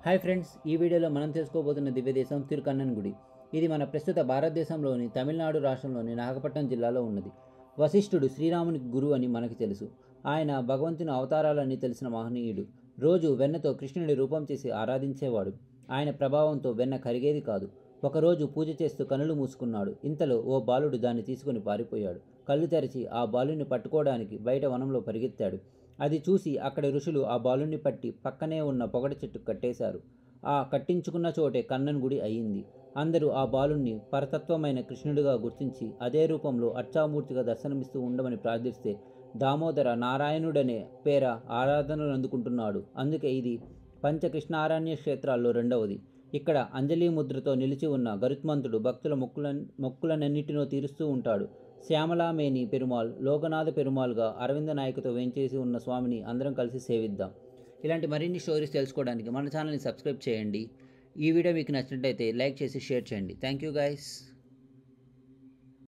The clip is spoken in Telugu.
హాయ్ ఫ్రెండ్స్, ఈ వీడియోలో మనం తెలుసుకోబోతున్న దివ్యదేశం తిరుకన్నన్ గుడి. ఇది మన ప్రస్తుత భారతదేశంలోని తమిళనాడు రాష్ట్రంలోని నాగపట్నం జిల్లాలో ఉన్నది. వశిష్ఠుడు శ్రీరామునికి గురువు అని మనకి తెలుసు. ఆయన భగవంతుని అవతారాలన్నీ తెలిసిన మహనీయుడు. రోజు వెన్నతో కృష్ణుడి రూపం చేసి ఆరాధించేవాడు. ఆయన ప్రభావంతో వెన్న కరిగేది కాదు. ఒకరోజు పూజ చేస్తూ కనులు మూసుకున్నాడు. ఇంతలో ఓ బాలుడు దాన్ని తీసుకుని పారిపోయాడు. కళ్ళు తెరిచి ఆ బాలుని పట్టుకోవడానికి బయట వనంలో పరిగెత్తాడు. అది చూసి అక్కడి ఋషులు ఆ బాలుని పట్టి పక్కనే ఉన్న పొగడ చెట్టు కట్టేశారు. ఆ కట్టించుకున్న చోటే కన్నన్ గుడి అయింది. అందరూ ఆ బాలుణ్ణి పరతత్వమైన కృష్ణుడిగా గుర్తించి అదే రూపంలో అర్చామూర్తిగా దర్శనమిస్తూ ఉండమని ప్రార్థిస్తే దామోదర నారాయణుడనే పేర ఆరాధనలు అందుకుంటున్నాడు. అందుకే ఇది పంచకృష్ణారణ్య క్షేత్రాల్లో రెండవది. ఇక్కడ అంజలి ముద్రతో నిలిచి ఉన్న గరుత్మంతుడు భక్తుల మొక్కులనన్నిటినో తీరుస్తూ ఉంటాడు. శ్యామలామేని పెరుమాల్, లోకనాథ పెరుమాల్గా అరవింద నాయకుతో వేంచేసి ఉన్న స్వామిని అందరం కలిసి సేవిద్దాం. ఇలాంటి మరిన్ని స్టోరీస్ తెలుసుకోవడానికి మన ఛానల్ని సబ్స్క్రైబ్ చేయండి. ఈ వీడియో మీకు నచ్చినట్లయితే లైక్ చేసి షేర్ చేయండి. Thank you guys.